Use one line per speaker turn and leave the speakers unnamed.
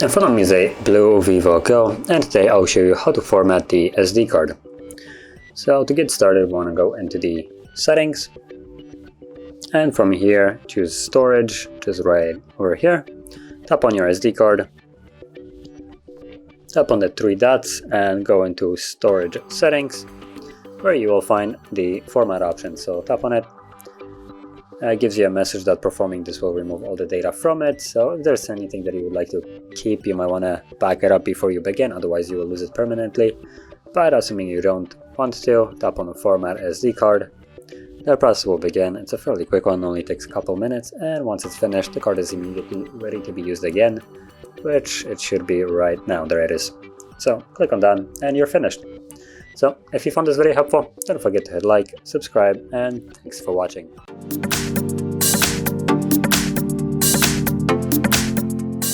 In front of me is a BLU Vivo Go, and today I'll show you how to format the SD card. So to get started, we want to go into the settings, and from here choose storage, which is right over here. Tap on your SD card, tap on the three dots and go into storage settings, where you will find the format option. So tap on it. It gives you a message that performing this will remove all the data from it. So if there's anything that you would like to keep, you might want to back it up before you begin, otherwise you will lose it permanently. But assuming you don't want to, tap on the format SD card. The process will begin. It's a fairly quick one, only takes a couple minutes, and once it's finished, the card is immediately ready to be used again, which it should be right now. There it is. So click on done and you're finished. So if you found this video helpful, don't forget to hit like, subscribe, and thanks for watching.